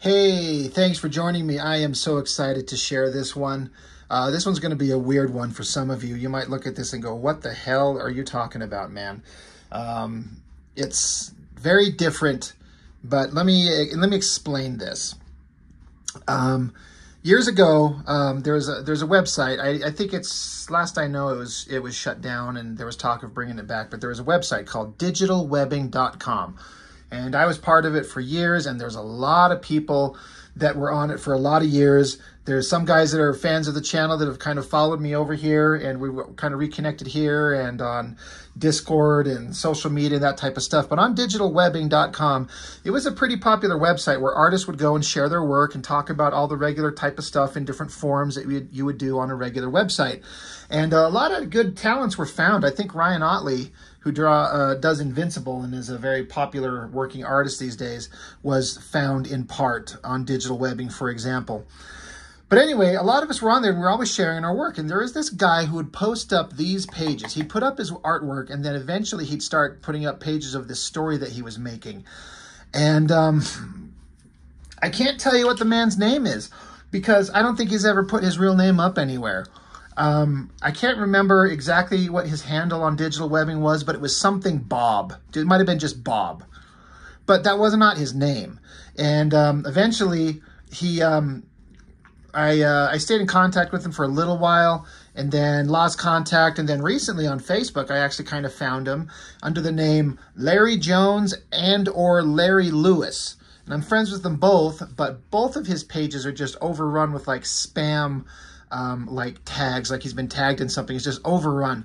Hey, thanks for joining me. I am so excited to share this one. This one's going to be a weird one for some of you. You might look at this and go, what the hell are you talking about, man? It's very different, but let me explain this. Years ago, there's a website. I think it's, last I know, it was shut down and there was talk of bringing it back, but there was a website called digitalwebbing.com. And I was part of it for years, and there's a lot of people that were on it for a lot of years. There's some guys that are fans of the channel that have kind of followed me over here, and we kind of reconnected here and on Discord and social media, that type of stuff. But on digitalwebbing.com, it was a pretty popular website where artists would go and share their work and talk about all the regular type of stuff in different forums that you would do on a regular website. And a lot of good talents were found. I think Ryan Otley, who does Invincible and is a very popular working artist these days, was found in part on Digital Webbing, for example. But anyway, a lot of us were on there and we were always sharing our work. And there is this guy who would post up these pages. He'd put up his artwork, and then eventually he'd start putting up pages of this story that he was making. And I can't tell you what the man's name is, because I don't think he's ever put his real name up anywhere. I can't remember exactly what his handle on Digital Webbing was, but it was something Bob. It might have been just Bob, but that was not his name. And eventually, I stayed in contact with him for a little while, and then lost contact. And then recently on Facebook, I actually kind of found him under the name Larry Jones and/or Larry Lewis. And I'm friends with them both, but both of his pages are just overrun with like spam. Like tags, like he's been tagged in something. It's just overrun.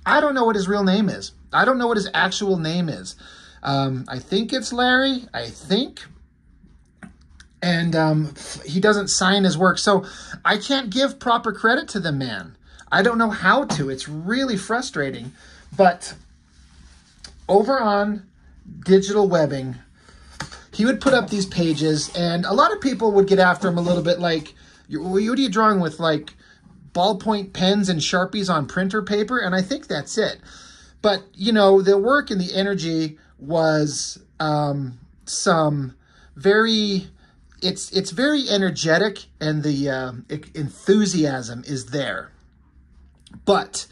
I don't know what his real name is. I don't know what his actual name is. I think it's Larry, I think. And he doesn't sign his work. So I can't give proper credit to the man. I don't know how to. It's really frustrating. But over on Digital Webbing, he would put up these pages, and a lot of people would get after him a little bit like, what are you drawing with, like ballpoint pens and Sharpies on printer paper? And I think that's it. But, you know, the work and the energy was some very, it's very energetic, and the enthusiasm is there. But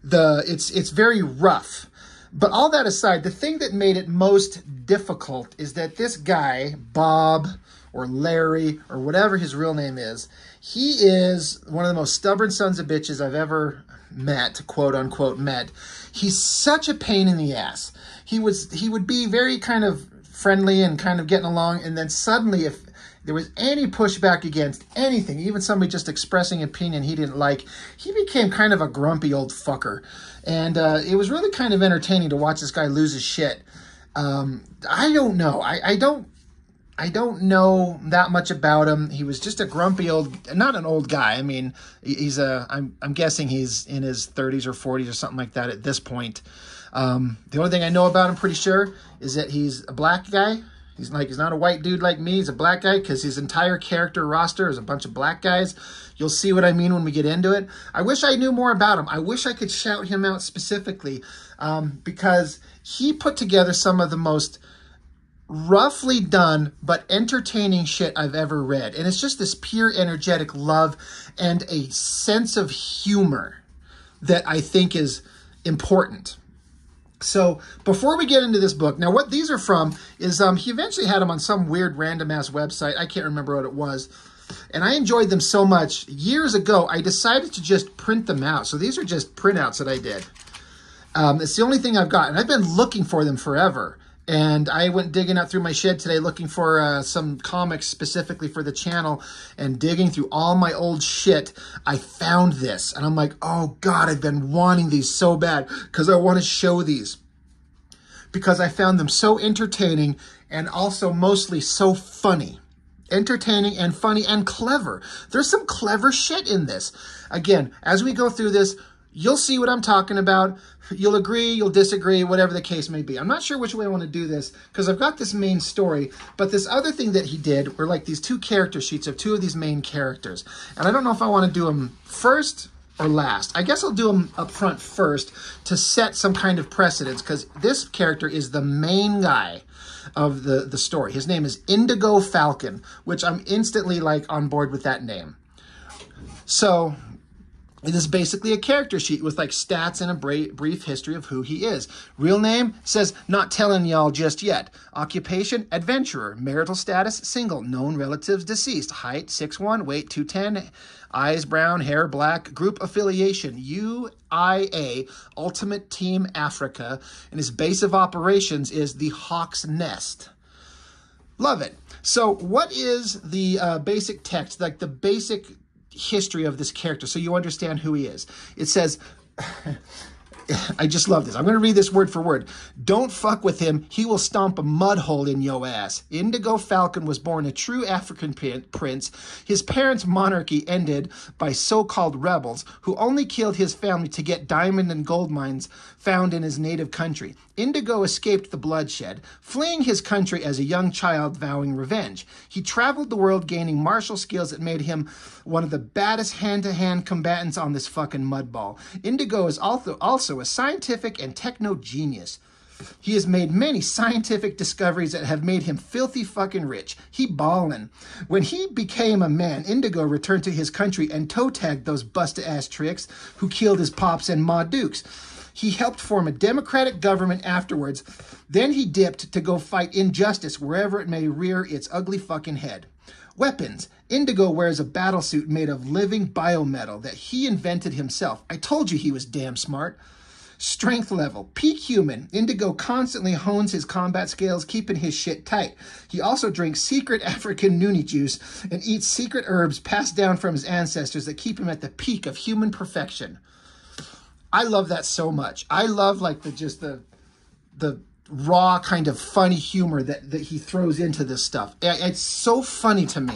it's very rough. But all that aside, the thing that made it most difficult is that this guy, Bob, or Larry, or whatever his real name is, he is one of the most stubborn sons of bitches I've ever met, quote unquote met. He's such a pain in the ass. He would be very kind of friendly and kind of getting along, and then suddenly if there was any pushback against anything, even somebody just expressing an opinion he didn't like, he became kind of a grumpy old fucker. And it was really kind of entertaining to watch this guy lose his shit. I don't know. I don't know that much about him. He was just a grumpy old, not an old guy. I mean, I'm guessing he's in his 30s or 40s or something like that at this point. The only thing I know about him, pretty sure, is that he's a black guy. He's not a white dude like me. He's a black guy because his entire character roster is a bunch of black guys. You'll see what I mean when we get into it. I wish I knew more about him. I wish I could shout him out specifically because he put together some of the most roughly done but entertaining shit I've ever read. And it's just this pure energetic love and a sense of humor that I think is important. So before we get into this book, now what these are from is he eventually had them on some weird random ass website. I can't remember what it was. And I enjoyed them so much. Years ago, I decided to just print them out. So these are just printouts that I did. It's the only thing I've got. And I've been looking for them forever. And I went digging out through my shed today looking for some comics specifically for the channel, and digging through all my old shit, I found this. And I'm like, oh God, I've been wanting these so bad because I want to show these. Because I found them so entertaining and also mostly so funny. Entertaining and funny and clever. There's some clever shit in this. Again, as we go through this, you'll see what I'm talking about. You'll agree, you'll disagree, whatever the case may be. I'm not sure which way I want to do this because I've got this main story, but this other thing that he did were like these two character sheets of two of these main characters. And I don't know if I want to do them first or last. I guess I'll do them up front first to set some kind of precedence, because this character is the main guy. of the story. His name is Indigo Falcon, which I'm instantly like on board with that name. So it is basically a character sheet with like stats and a brief history of who he is. Real name says, not telling y'all just yet. Occupation, adventurer. Marital status, single. Known relatives, deceased. Height, 6'1", weight 210. Eyes brown, hair black. Group affiliation, UIA, Ultimate Team Africa. And his base of operations is the Hawk's Nest. Love it. So what is the basic text, like the basic history of this character, so you understand who he is? It says, I just love this. I'm going to read this word for word. Don't fuck with him. He will stomp a mud hole in yo ass. Indigo Falcon was born a true African prince. His parents' monarchy ended by so-called rebels who only killed his family to get diamond and gold mines found in his native country. Indigo escaped the bloodshed, fleeing his country as a young child, vowing revenge. He traveled the world, gaining martial skills that made him one of the baddest hand-to-hand combatants on this fucking mudball. Indigo is also a scientific and techno genius. He has made many scientific discoveries that have made him filthy fucking rich. He ballin'. When he became a man, Indigo returned to his country and toe-tagged those busted-ass tricks who killed his pops and Ma Dukes. He helped form a democratic government afterwards. Then he dipped to go fight injustice wherever it may rear its ugly fucking head. Weapons. Indigo wears a battlesuit made of living biometal that he invented himself. I told you he was damn smart. Strength level. Peak human. Indigo constantly hones his combat skills, keeping his shit tight. He also drinks secret African noonie juice and eats secret herbs passed down from his ancestors that keep him at the peak of human perfection. I love that so much. I love like the raw kind of funny humor that he throws into this stuff. It's so funny to me.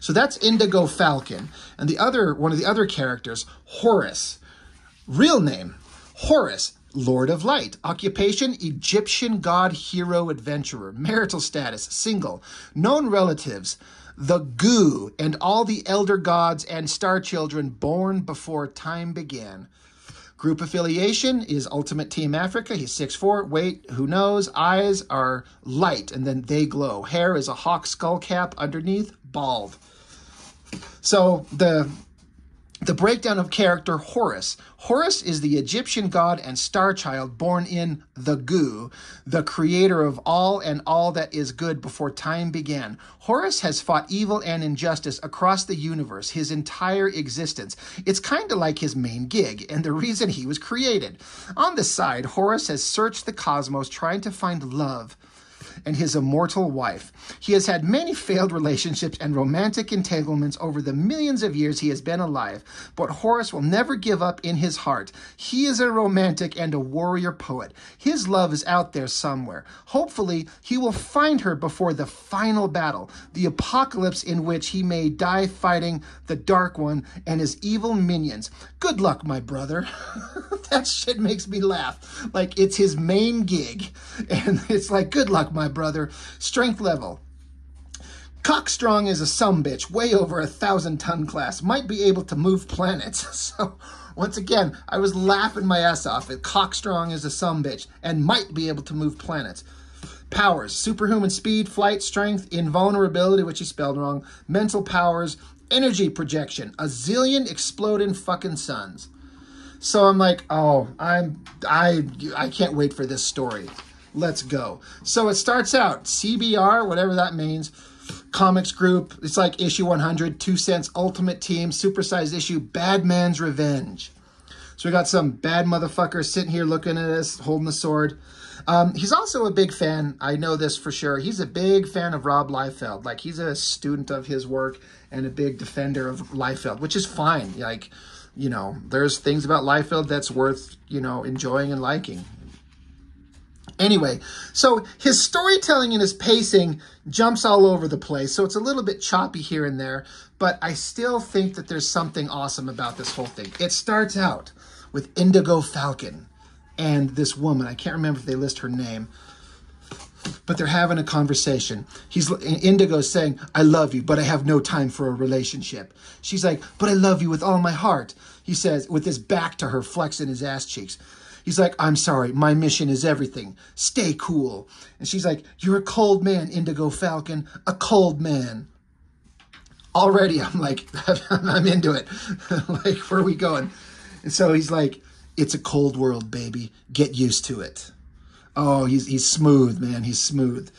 So that's Indigo Falcon. And one of the other characters, Horus. Real name, Horus, Lord of Light. Occupation, Egyptian god, hero, adventurer. Marital status, single. Known relatives, the Goo and all the elder gods and star children born before time began. Group affiliation is Ultimate Team Africa. He's 6'4", weight, who knows. Eyes are light, and then they glow. Hair is a hawk skull cap, underneath, bald. So the breakdown of character, Horus. Horus is the Egyptian god and star child born in the Goo, the creator of all and all that is good before time began. Horus has fought evil and injustice across the universe his entire existence. It's kind of like his main gig and the reason he was created. On the side, Horus has searched the cosmos trying to find love and his immortal wife. He has had many failed relationships and romantic entanglements over the millions of years he has been alive, but Horus will never give up in his heart. He is a romantic and a warrior poet. His love is out there somewhere. Hopefully, he will find her before the final battle, the apocalypse in which he may die fighting the Dark One and his evil minions. Good luck, my brother. That shit makes me laugh. Like, it's his main gig, and it's like, good luck, my brother. Strength level. Cockstrong is a sumbitch, way over 1,000-ton class. Might be able to move planets. So, once again, I was laughing my ass off. Cockstrong is a sumbitch and might be able to move planets. Powers. Superhuman speed, flight, strength, invulnerability, which he spelled wrong, mental powers, energy projection, a zillion exploding fucking suns. So I'm like, oh, I can't wait for this story. Let's go. So it starts out, CBR, whatever that means, comics group. It's like issue 100, 2 cents, Ultimate Team, supersized issue, Bad Man's Revenge. So we got some bad motherfucker sitting here looking at us, holding the sword. He's also a big fan. I know this for sure. He's a big fan of Rob Liefeld. Like, he's a student of his work and a big defender of Liefeld, which is fine. Like, you know, there's things about Liefeld that's worth, you know, enjoying and liking. Anyway, so his storytelling and his pacing jumps all over the place, so it's a little bit choppy here and there, but I still think that there's something awesome about this whole thing. It starts out with Indigo Falcon and this woman. I can't remember if they list her name, but they're having a conversation. Indigo's saying, I love you, but I have no time for a relationship. She's like, but I love you with all my heart. He says, with his back to her, flexing his ass cheeks. He's like, I'm sorry, my mission is everything. Stay cool. And she's like, you're a cold man, Indigo Falcon, a cold man. Already, I'm like, I'm into it. Like, where are we going? And so he's like, it's a cold world, baby. Get used to it. Oh, he's smooth, man. He's smooth.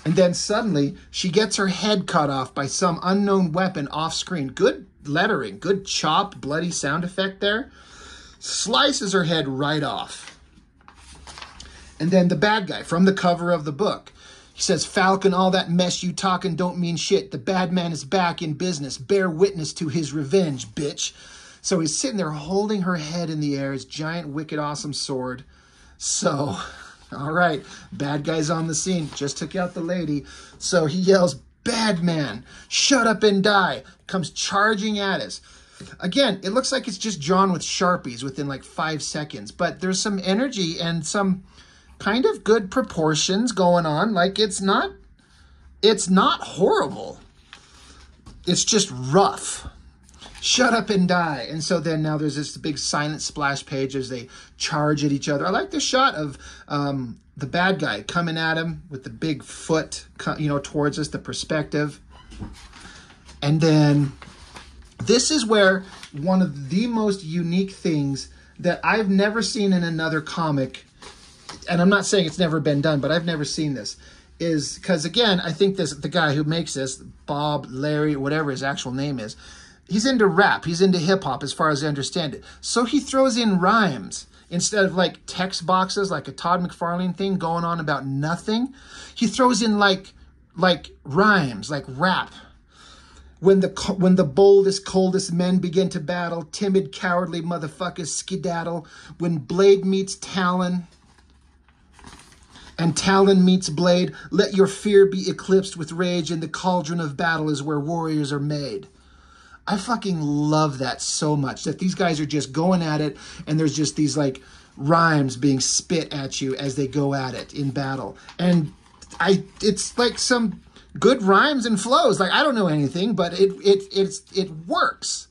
And then suddenly, she gets her head cut off by some unknown weapon off screen. Good lettering, good chopped, bloody sound effect there. Slices her head right off. And then the bad guy from the cover of the book, he says, Falcon, all that mess you talking don't mean shit. The bad man is back in business. Bear witness to his revenge, bitch. So he's sitting there holding her head in the air, his giant, wicked, awesome sword. So, all right, bad guy's on the scene. Just took out the lady. So he yells, bad man, shut up and die. Comes charging at us. Again, it looks like it's just drawn with Sharpies within like 5 seconds. But there's some energy and some kind of good proportions going on. Like, it's not horrible. It's just rough. Shut up and die. And so then now there's this big silent splash page as they charge at each other. I like the shot of the bad guy coming at him with the big foot, towards us, the perspective. And then this is where one of the most unique things that I've never seen in another comic, and I'm not saying it's never been done, but I've never seen this, is because, again, I think the guy who makes this, Bob, Larry, whatever his actual name is, he's into rap. He's into hip-hop as far as I understand it. So he throws in rhymes. Instead of like text boxes, like a Todd McFarlane thing going on about nothing, he throws in like rhymes, like rap. When the boldest, coldest men begin to battle, timid, cowardly motherfuckers skedaddle. When blade meets talon, and talon meets blade, let your fear be eclipsed with rage, and the cauldron of battle is where warriors are made. I fucking love that so much, that these guys are just going at it, and there's just these like rhymes being spit at you as they go at it in battle. And it's like some good rhymes and flows. Like, I don't know anything, but it works.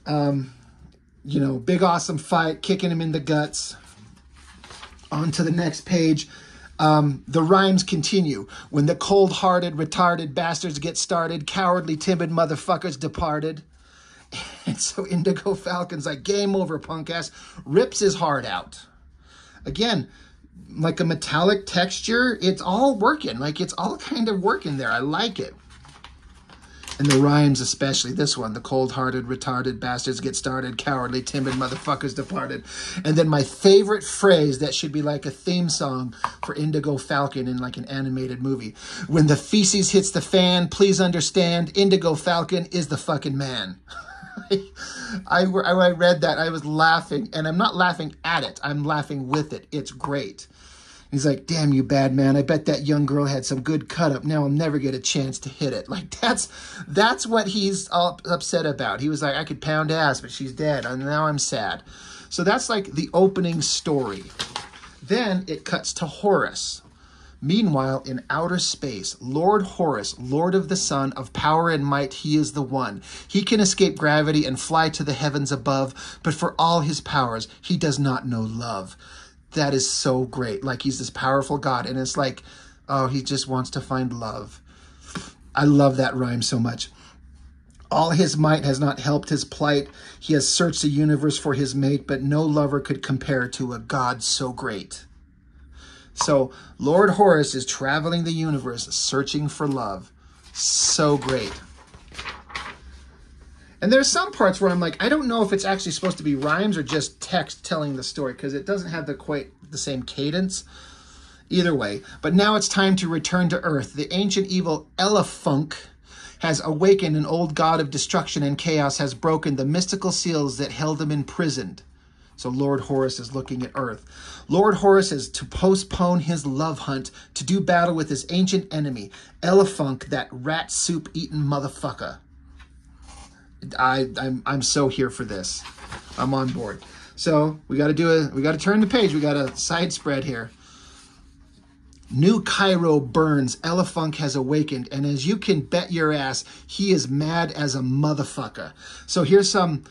Big awesome fight, kicking him in the guts. On to the next page. The rhymes continue. When the cold-hearted, retarded bastards get started, cowardly, timid motherfuckers departed. And so Indigo Falcon's like, game over, punk ass. Rips his heart out. Again, like a metallic texture. It's all working. Like, it's all kind of working there. I like it. And the rhymes, especially this one, the cold-hearted, retarded bastards get started, cowardly, timid motherfuckers departed. And then my favorite phrase that should be like a theme song for Indigo Falcon in like an animated movie. When the feces hits the fan, please understand, Indigo Falcon is the fucking man. I read that, I was laughing, and I'm not laughing at it. I'm laughing with it. It's great. He's like, damn you, bad man. I bet that young girl had some good cut up. Now I'll never get a chance to hit it. Like, that's what he's all upset about. He was like, I could pound ass, but she's dead. And now I'm sad. So that's like the opening story. Then it cuts to Horus. Meanwhile, in outer space, Lord Horus, Lord of the Sun, of power and might, he is the one. He can escape gravity and fly to the heavens above, but for all his powers, he does not know love. That is so great. Like, he's this powerful God, and it's like, oh, he just wants to find love. I love that rhyme so much. All his might has not helped his plight. He has searched the universe for his mate, but no lover could compare to a God so great. So Lord Horus is traveling the universe, searching for love. So great. And there's some parts where I'm like, I don't know if it's actually supposed to be rhymes or just text telling the story, because it doesn't have quite the same cadence. Either way. But now it's time to return to Earth. The ancient evil Elefunk has awakened, an old god of destruction and chaos has broken the mystical seals that held him imprisoned. So Lord Horus is looking at Earth. Lord Horus is to postpone his love hunt to do battle with his ancient enemy, Elefunk, that rat soup eating motherfucker. I'm so here for this. I'm on board. So we got to turn the page. We got a side spread here. New Cairo burns. Elefunk has awakened, and as you can bet your ass, he is mad as a motherfucker. So here's some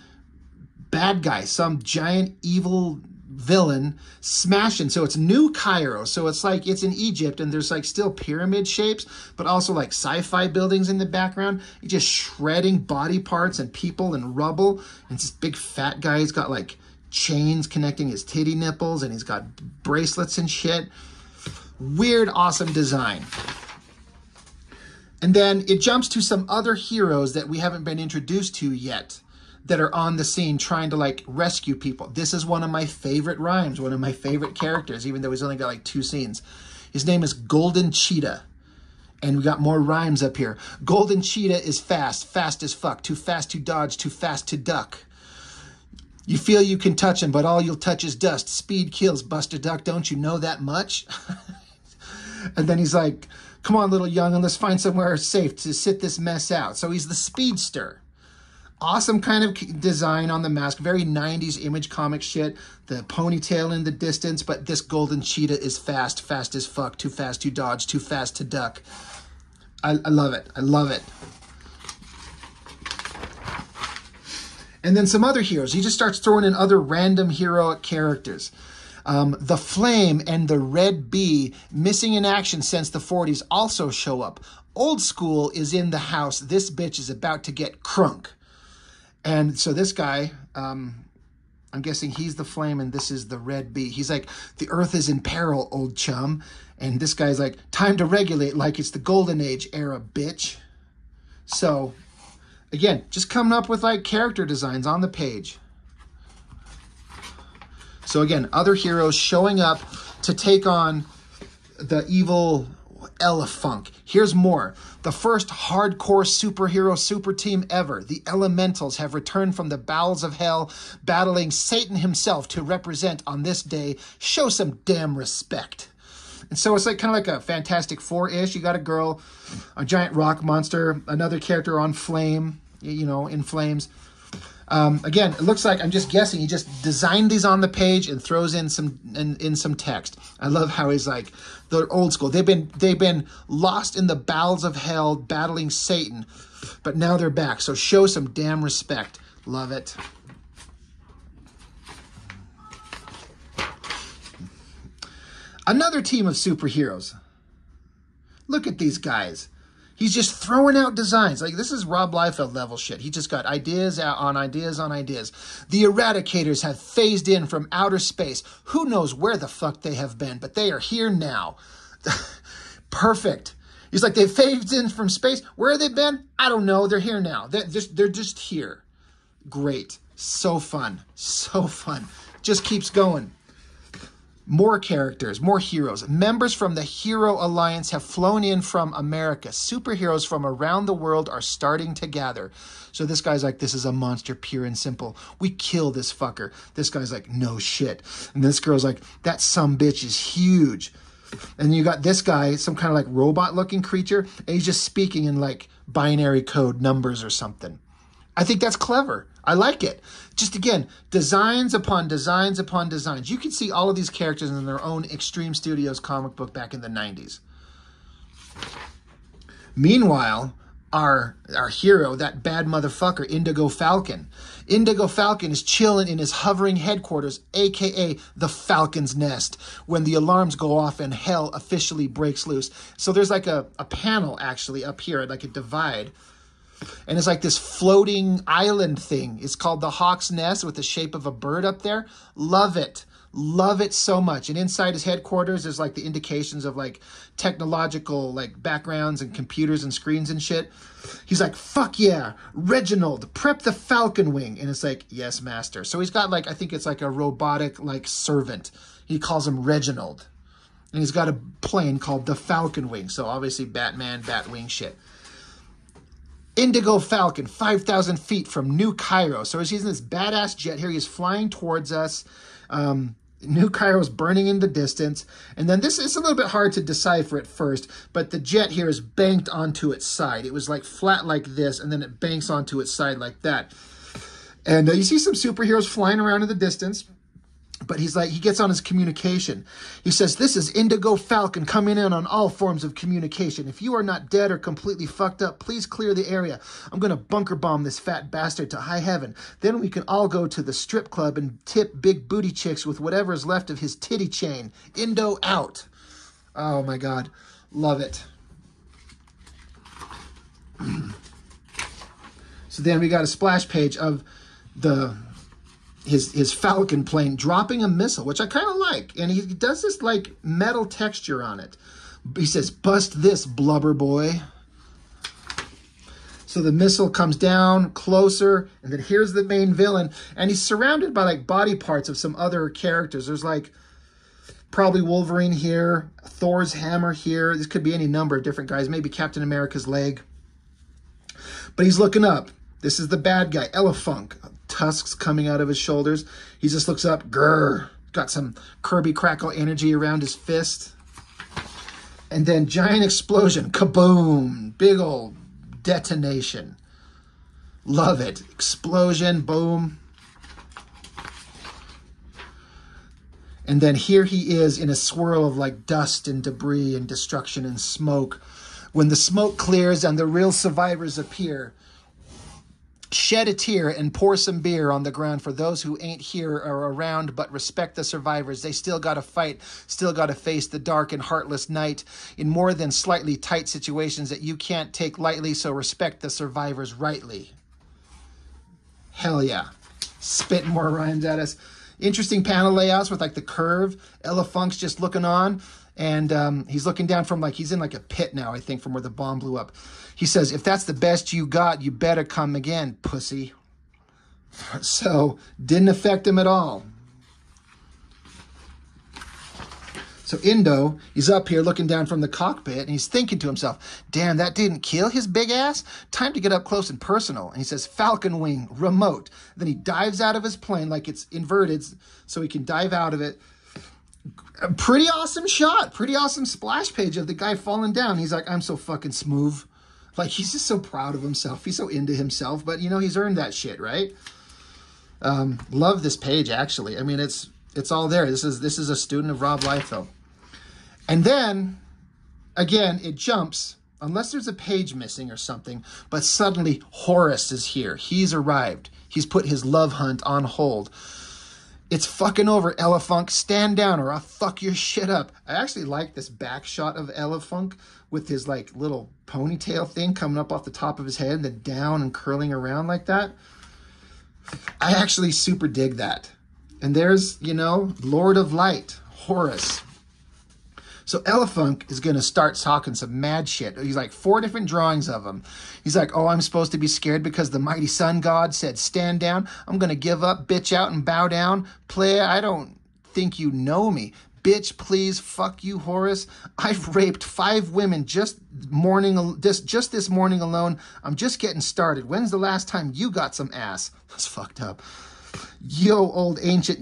bad guy, some giant evil villain smashing. So it's New Cairo. So it's like it's in Egypt and there's like still pyramid shapes, but also like sci-fi buildings in the background. He's just shredding body parts and people and rubble. And it's this big fat guy. He's got like chains connecting his titty nipples and he's got bracelets and shit. Weird, awesome design. And then it jumps to some other heroes that we haven't been introduced to yet that are on the scene trying to like rescue people. This is one of my favorite rhymes, one of my favorite characters, even though he's only got like 2 scenes. His name is Golden Cheetah. And we got more rhymes up here. Golden Cheetah is fast, fast as fuck, too fast to dodge, too fast to duck. You feel you can touch him, but all you'll touch is dust. Speed kills, Buster Duck, don't you know that much? And then he's like, come on, little young'un, let's find somewhere safe to sit this mess out. So he's the speedster. Awesome kind of design on the mask. Very 90s Image comic shit. The ponytail in the distance, but this Golden Cheetah is fast, fast as fuck, too fast to dodge, too fast to duck. I love it. I love it. And then some other heroes. He just starts throwing in other random heroic characters. The Flame and the Red Bee, missing in action since the 40s, also show up. Old School is in the house. This bitch is about to get crunk. And so this guy, I'm guessing he's the Flame and this is the Red Bee. He's like, the earth is in peril, old chum. And this guy's like, time to regulate like it's the Golden Age era, bitch. So, again, just coming up with like character designs on the page. So again, other heroes showing up to take on the evil Elefunk. Here's more. The first hardcore superhero super team ever, the Elementals, have returned from the bowels of hell, battling Satan himself to represent on this day. Show some damn respect. And so it's like kind of like a Fantastic Four-ish. You got a girl, a giant rock monster, another character on flame, you know, in flames. Again, it looks like, I'm just guessing, he just designed these on the page and throws in some text. I love how he's like, the Old School. They've been lost in the bowels of hell battling Satan, but now they're back. So show some damn respect. Love it. Another team of superheroes. Look at these guys. He's just throwing out designs. Like, this is Rob Liefeld level shit. He just got ideas on ideas on ideas. The Eradicators have phased in from outer space. Who knows where the fuck they have been, but they are here now. Perfect. He's like, they phased in from space. Where have they been? I don't know. They're here now. They're just here. Great. So fun. So fun. Just keeps going. More characters, more heroes. Members from the Hero Alliance have flown in from America. Superheroes from around the world are starting to gather. So this guy's like, this is a monster, pure and simple. We kill this fucker. This guy's like, no shit. And this girl's like, that sumbitch is huge. And you got this guy, some kind of like robot-looking creature, and he's just speaking in like binary code numbers or something. I think that's clever. I like it. Just again, designs upon designs upon designs. You can see all of these characters in their own Extreme Studios comic book back in the 90s. Meanwhile, our hero, that bad motherfucker, Indigo Falcon. Indigo Falcon is chilling in his hovering headquarters, a.k.a. the Falcon's Nest, when the alarms go off and hell officially breaks loose. So there's like a panel actually up here, like a divide. And it's like this floating island thing. It's called the Hawk's Nest with the shape of a bird up there. Love it. Love it so much. And inside his headquarters, there's like the indications of like technological like backgrounds and computers and screens and shit. He's like, fuck yeah, Reginald, prep the Falcon Wing. And it's like, yes, master. So he's got like, I think it's like a robotic like servant. He calls him Reginald. And he's got a plane called the Falcon Wing. So obviously Batman, Batwing shit. Indigo Falcon, 5,000 feet from New Cairo. So he's using this badass jet here. He's flying towards us. New Cairo's burning in the distance. And then this is a little bit hard to decipher at first, but the jet here is banked onto its side. It was like flat like this, and then it banks onto its side like that. And you see some superheroes flying around in the distance. But he's like, he gets on his communication. He says, this is Indigo Falcon coming in on all forms of communication. If you are not dead or completely fucked up, please clear the area. I'm going to bunker bomb this fat bastard to high heaven. Then we can all go to the strip club and tip big booty chicks with whatever is left of his titty chain. Indo out. Oh my God. Love it. So then we got a splash page of his Falcon plane dropping a missile, which I kind of like. And he does this like metal texture on it. He says, bust this, blubber boy. So the missile comes down closer, and then here's the main villain. And he's surrounded by like body parts of some other characters. There's like probably Wolverine here, Thor's hammer here. This could be any number of different guys, maybe Captain America's leg. But he's looking up. This is the bad guy, Elefunk. Tusks coming out of his shoulders. He just looks up. Grr. Got some Kirby Crackle energy around his fist. And then giant explosion. Kaboom. Big old detonation. Love it. Explosion. Boom. And then here he is in a swirl of like dust and debris and destruction and smoke. When the smoke clears and the real survivors appear, shed a tear and pour some beer on the ground for those who ain't here or around but respect the survivors. They still got to fight, still got to face the dark and heartless night in more than slightly tight situations that you can't take lightly, so respect the survivors rightly. Hell yeah. Spitting more rhymes at us. Interesting panel layouts with like the curve. Elefunk's just looking on. And he's looking down from like, he's in like a pit now, I think, from where the bomb blew up. He says, if that's the best you got, you better come again, pussy. So, didn't affect him at all. So Indo, he's up here looking down from the cockpit, and he's thinking to himself, damn, that didn't kill his big ass? Time to get up close and personal. And he says, Falcon wing, remote. Then he dives out of his plane like it's inverted, so he can dive out of it. A pretty awesome shot, pretty awesome splash page of the guy falling down. He's like, I'm so fucking smooth. Like, he's just so proud of himself. He's so into himself, but you know, he's earned that shit, right? Love this page, actually. I mean, it's all there. This is a student of Rob Liefeld. And then, again, it jumps, unless there's a page missing or something, but suddenly Horus is here. He's arrived. He's put his love hunt on hold. It's fucking over, Elefunk. Stand down or I'll fuck your shit up. I actually like this back shot of Elefunk with his like little ponytail thing coming up off the top of his head and then down and curling around like that. I actually super dig that. And there's, you know, Lord of Light, Horus. So Elefunk is going to start talking some mad shit. He's like 4 different drawings of him. He's like, oh, I'm supposed to be scared because the mighty sun god said, stand down. I'm going to give up, bitch out, and bow down. Player, I don't think you know me. Bitch, please, fuck you, Horus. I've raped 5 women just this morning alone. I'm just getting started. When's the last time you got some ass? That's fucked up. Yo, old ancient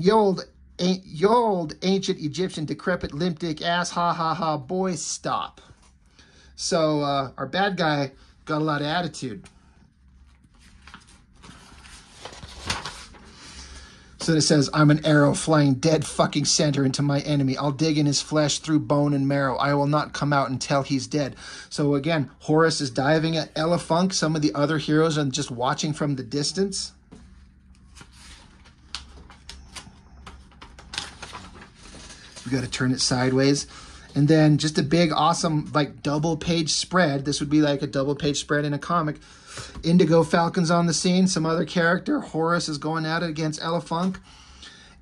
Egyptian decrepit limp dick ass, ha ha ha, boys, stop. So our bad guy got a lot of attitude. So it says, I'm an arrow flying dead fucking center into my enemy. I'll dig in his flesh through bone and marrow. I will not come out until he's dead. So again, Horus is diving at Elefunk. Some of the other heroes are just watching from the distance. We got to turn it sideways. And then just a big, awesome, like, double page spread. This would be like a double page spread in a comic. Indigo Falcon's on the scene. Some other character. Horus is going at it against Elefunk.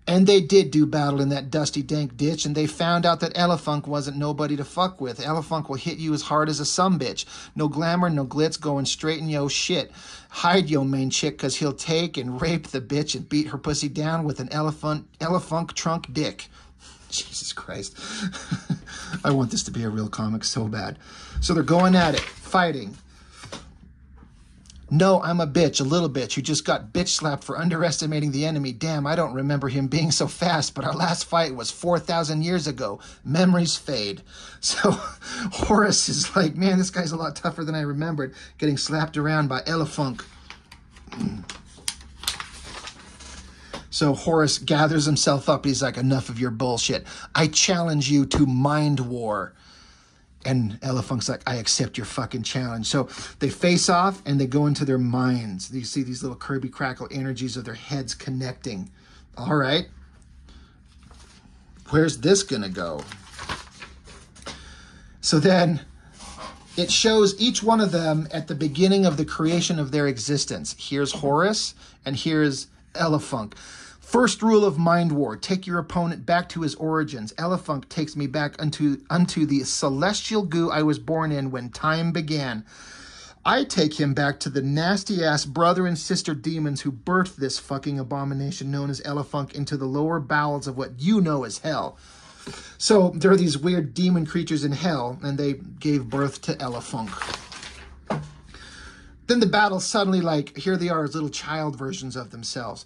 And they did do battle in that dusty, dank ditch. And they found out that Elefunk wasn't nobody to fuck with. Elefunk will hit you as hard as a sumbitch. No glamour, no glitz, going straight in yo shit. Hide yo main chick, because he'll take and rape the bitch and beat her pussy down with an Elefunk trunk dick. Jesus Christ. I want this to be a real comic so bad. So they're going at it, fighting. No, I'm a bitch, a little bitch, who just got bitch slapped for underestimating the enemy. Damn, I don't remember him being so fast, but our last fight was 4,000 years ago. Memories fade. So Horus is like, man, this guy's a lot tougher than I remembered, getting slapped around by Elefunk. So Horus gathers himself up. He's like, enough of your bullshit. I challenge you to mind war. And Elefunk's like, I accept your fucking challenge. So they face off and they go into their minds. You see these little Kirby crackle energies of their heads connecting. All right. Where's this going to go? So then it shows each one of them at the beginning of the creation of their existence. Here's Horus and here's Elefunk. First rule of mind war, take your opponent back to his origins. Elefunk takes me back unto the celestial goo I was born in when time began. I take him back to the nasty-ass brother and sister demons who birthed this fucking abomination known as Elefunk into the lower bowels of what you know as hell. So there are these weird demon creatures in hell, and they gave birth to Elefunk. Then the battle suddenly, like, here they are as little child versions of themselves.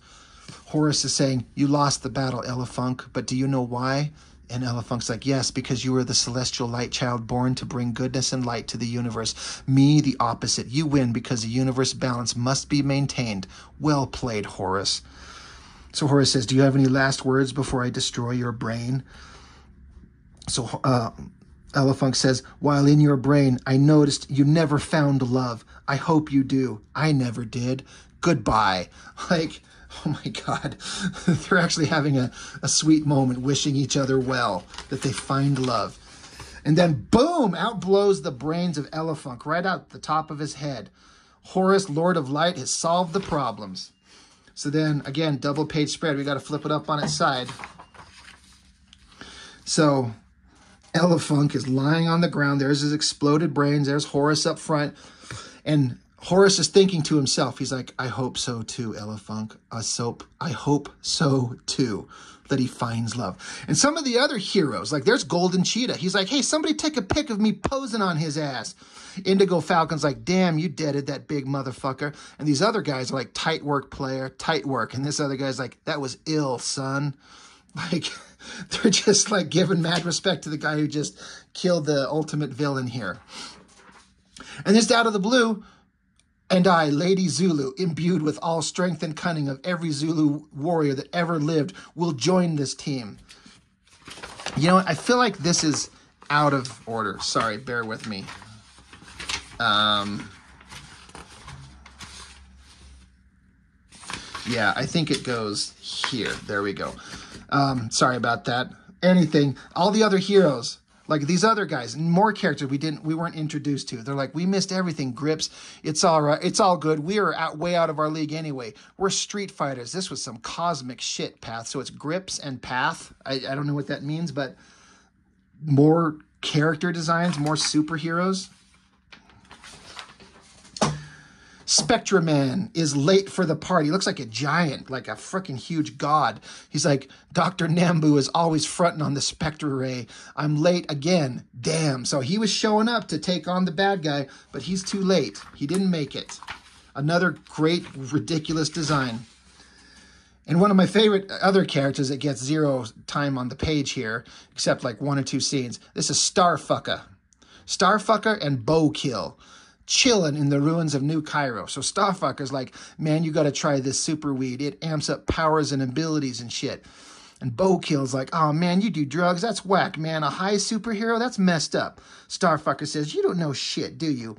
Horus is saying, you lost the battle, Elefunk, but do you know why? And Elefunk's like, yes, because you were the celestial light child born to bring goodness and light to the universe. Me, the opposite. You win because the universe balance must be maintained. Well played, Horus. So Horus says, do you have any last words before I destroy your brain? So Elefunk says, while in your brain, I noticed you never found love. I hope you do. I never did. Goodbye. Like, oh my God. They're actually having a sweet moment, wishing each other well, that they find love. And then, boom, out blows the brains of Elefunk right out the top of his head. Horus, Lord of Light, has solved the problems. So then, again, double page spread. We got to flip it up on its side. So Elefunk is lying on the ground. There's his exploded brains. There's Horus up front. And Horus is thinking to himself, he's like, I hope so too, Elefunk. I hope so too, that he finds love. And some of the other heroes, like there's Golden Cheetah. He's like, hey, somebody take a pic of me posing on his ass. Indigo Falcon's like, damn, you deaded that big motherfucker. And these other guys are like, tight work, player, tight work. And this other guy's like, that was ill, son. Like, they're just like giving mad respect to the guy who just killed the ultimate villain here. And just out of the blue, and I, Lady Zulu, imbued with all strength and cunning of every Zulu warrior that ever lived, will join this team. You know what? I feel like this is out of order. Sorry, bear with me. Yeah, I think it goes here. There we go. Sorry about that. Anything. All the other heroes, like these other guys, more characters we weren't introduced to. They're like, we missed everything, Grips. It's all right. It's all good. We are way out of our league anyway. We're street fighters. This was some cosmic shit, Path. So it's Grips and Path. I don't know what that means, but more character designs, more superheroes. Spectraman is late for the party. He looks like a giant, like a freaking huge god. He's like, Dr. Nambu is always fronting on the Spectra Ray. I'm late again. Damn. So he was showing up to take on the bad guy, but he's too late. He didn't make it. Another great, ridiculous design. And one of my favorite other characters that gets zero time on the page here, except like 1 or 2 scenes. This is Starfucker. Starfucker and Bowkill. Chilling in the ruins of New Cairo. So Starfucker's like, man, you got to try this super weed. It amps up powers and abilities and shit. And Bowkill's like, oh man, you do drugs? That's whack, man. A high superhero? That's messed up. Starfucker says, you don't know shit, do you?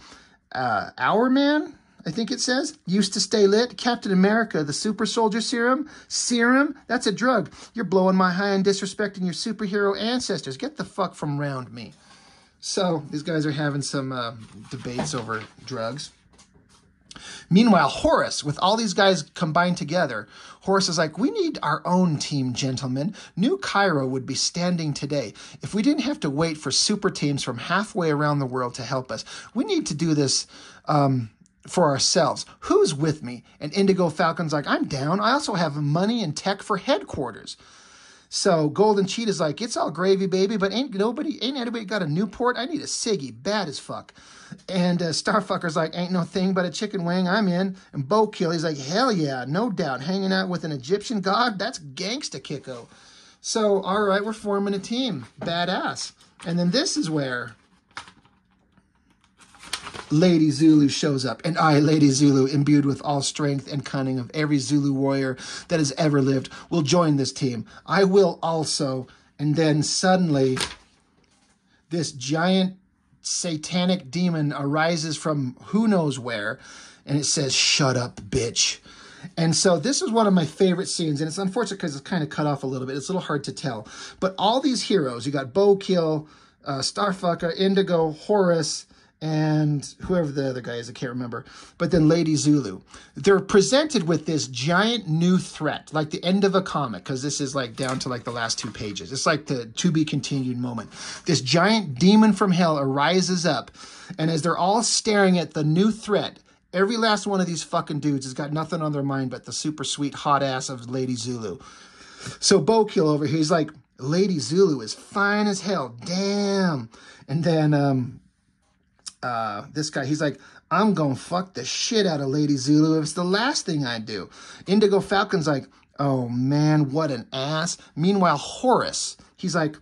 Our man, I think it says, used to stay lit. Captain America, the super soldier serum? Serum? That's a drug. You're blowing my high and disrespecting your superhero ancestors. Get the fuck from round me. So these guys are having some debates over drugs. Meanwhile, Horus, with all these guys combined together, Horus is like, we need our own team, gentlemen. New Cairo would be standing today if we didn't have to wait for super teams from halfway around the world to help us. We need to do this for ourselves. Who's with me? And Indigo Falcon's like, I'm down. I also have money and tech for headquarters. So Golden Cheetah's like, it's all gravy, baby, but ain't anybody got a Newport? I need a ciggy, bad as fuck. And Starfucker's like, ain't no thing but a chicken wing, I'm in. And Bowkill, he's like, hell yeah, no doubt. Hanging out with an Egyptian god? That's gangsta kicko. So, all right, we're forming a team. Badass. And then this is where Lady Zulu shows up, and I, Lady Zulu, imbued with all strength and cunning of every Zulu warrior that has ever lived, will join this team. I will also. And then suddenly, this giant satanic demon arises from who knows where, and it says, "Shut up, bitch." And so this is one of my favorite scenes, and it's unfortunate because it's kind of cut off a little bit. It's a little hard to tell. But all these heroes, you got Bokill, Starfucker, Indigo, Horus, and whoever the other guy is, I can't remember. But then Lady Zulu. They're presented with this giant new threat, like the end of a comic, because this is like down to like the last 2 pages. It's like the to be continued moment. This giant demon from hell arises up, and as they're all staring at the new threat, every last one of these fucking dudes has got nothing on their mind but the super sweet hot ass of Lady Zulu. So Bokill over here, he's like, Lady Zulu is fine as hell. Damn. And then this guy, he's like, I'm gonna fuck the shit out of Lady Zulu if it's the last thing I do. Indigo Falcon's like, oh man, what an ass. Meanwhile, Horus, he's like,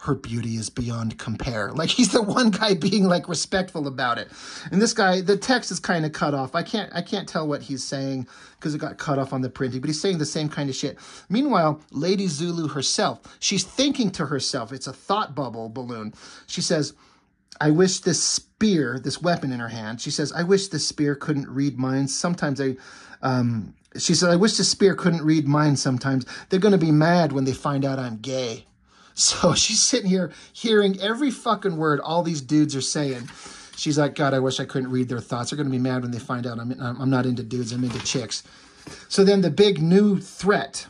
her beauty is beyond compare. Like, he's the one guy being like respectful about it. And this guy, the text is kind of cut off. I can't tell what he's saying because it got cut off on the printing, but he's saying the same kind of shit. Meanwhile, Lady Zulu herself, she's thinking to herself, it's a thought bubble balloon. She says, I wish this spear, this weapon in her hand, she says, I wish this spear couldn't read minds. Sometimes she said, I wish this spear couldn't read minds sometimes. They're going to be mad when they find out I'm gay. So she's sitting here hearing every fucking word all these dudes are saying. She's like, God, I wish I couldn't read their thoughts. They're going to be mad when they find out I'm not into dudes, I'm into chicks. So then the big new threat,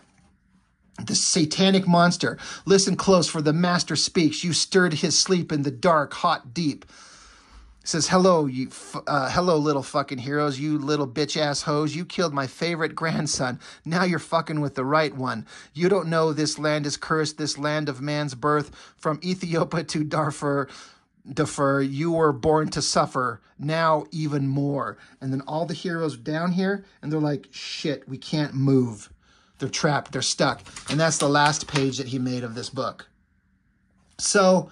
the satanic monster. Listen close, for the master speaks. You stirred his sleep in the dark, hot deep. Says, hello, hello, little fucking heroes, you little bitch-ass hoes. You killed my favorite grandson. Now you're fucking with the right one. You don't know this land is cursed, this land of man's birth. From Ethiopia to Darfur, you were born to suffer. Now even more. And then all the heroes down here, and they're like, shit, we can't move. They're trapped, they're stuck. And that's the last page that he made of this book. So,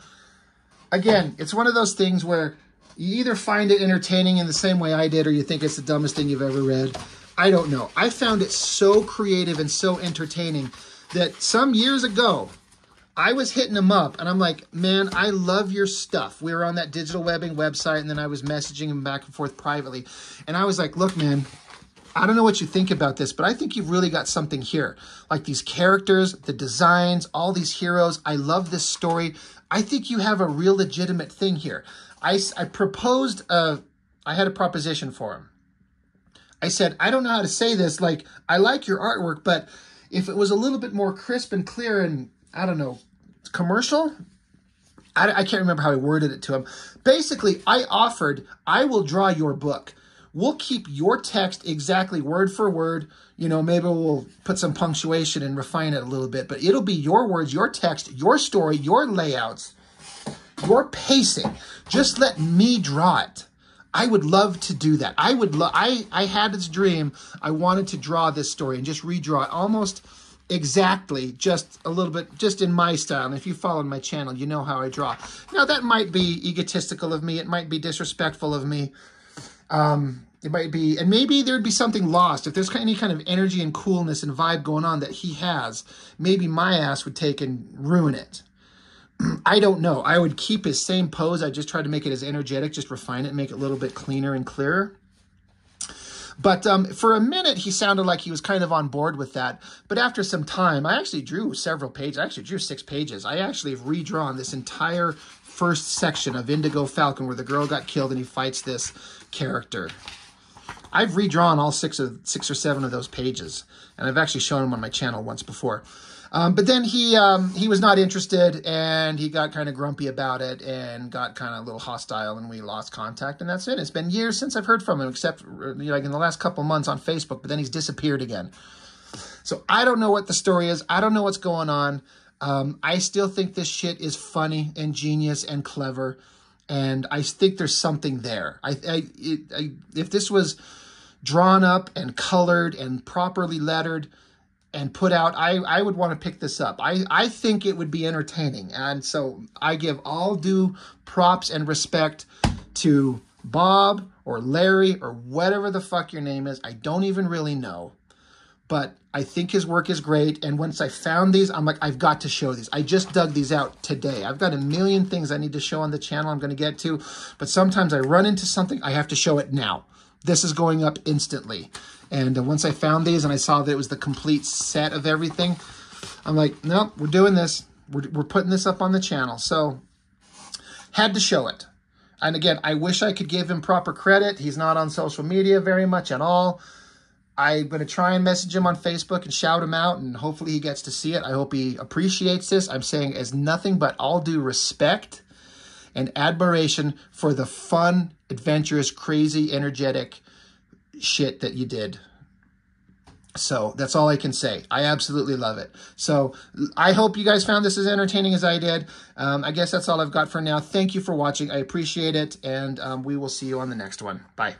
again, it's one of those things where you either find it entertaining in the same way I did, or you think it's the dumbest thing you've ever read. I don't know. I found it so creative and so entertaining that some years ago, I was hitting him up, and I'm like, man, I love your stuff. We were on that digital webbing website, and then I was messaging him back and forth privately. And I was like, look, man, I don't know what you think about this, but I think you've really got something here. Like these characters, the designs, all these heroes. I love this story. I think you have a real legitimate thing here. I proposed, I had a proposition for him. I said, I don't know how to say this. Like, I like your artwork, but if it was a little bit more crisp and clear and, I don't know, commercial, I can't remember how I worded it to him. Basically, I offered, I will draw your book. We'll keep your text exactly word for word. You know, maybe we'll put some punctuation and refine it a little bit, but it'll be your words, your text, your story, your layouts, your pacing. Just let me draw it. I would love to do that. I had this dream. I wanted to draw this story and just redraw it almost exactly, just a little bit, just in my style. And if you follow my channel, you know how I draw. Now, that might be egotistical of me. It might be disrespectful of me. It might be, and maybe there'd be something lost. If there's any kind of energy and coolness and vibe going on that he has, maybe my ass would take and ruin it. I don't know. I would keep his same pose. I just try to make it as energetic, just refine it, make it a little bit cleaner and clearer. But for a minute, he sounded like he was kind of on board with that. But after some time, I actually drew several pages. I actually drew 6 pages. I actually have redrawn this entire first section of Indigo Falcon where the girl got killed and he fights this character. I've redrawn all 6 or 7 of those pages, and I've actually shown them on my channel once before. But then he was not interested, and he got kind of grumpy about it and got kind of a little hostile, and we lost contact, and that's it. It's been years since I've heard from him, except like in the last couple months on Facebook, but then he's disappeared again. So I don't know what the story is. I don't know what's going on. I still think this shit is funny and genius and clever, and I think there's something there. If this was drawn up and colored and properly lettered and put out, I would want to pick this up. I think it would be entertaining. And so I give all due props and respect to Bob or Larry or whatever the fuck your name is. I don't even really know. But I think his work is great. And once I found these, I'm like, I've got to show these. I just dug these out today. I've got a million things I need to show on the channel I'm going to get to. But sometimes I run into something, I have to show it now. This is going up instantly. And once I found these and I saw that it was the complete set of everything, I'm like, nope, we're doing this. We're putting this up on the channel. So had to show it. And again, I wish I could give him proper credit. He's not on social media very much at all. I'm going to try and message him on Facebook and shout him out, and hopefully he gets to see it. I hope he appreciates this. I'm saying as nothing but all due respect and admiration for the fun, adventurous, crazy, energetic shit that you did. So that's all I can say. I absolutely love it. So I hope you guys found this as entertaining as I did. I guess that's all I've got for now. Thank you for watching. I appreciate it, and we will see you on the next one. Bye.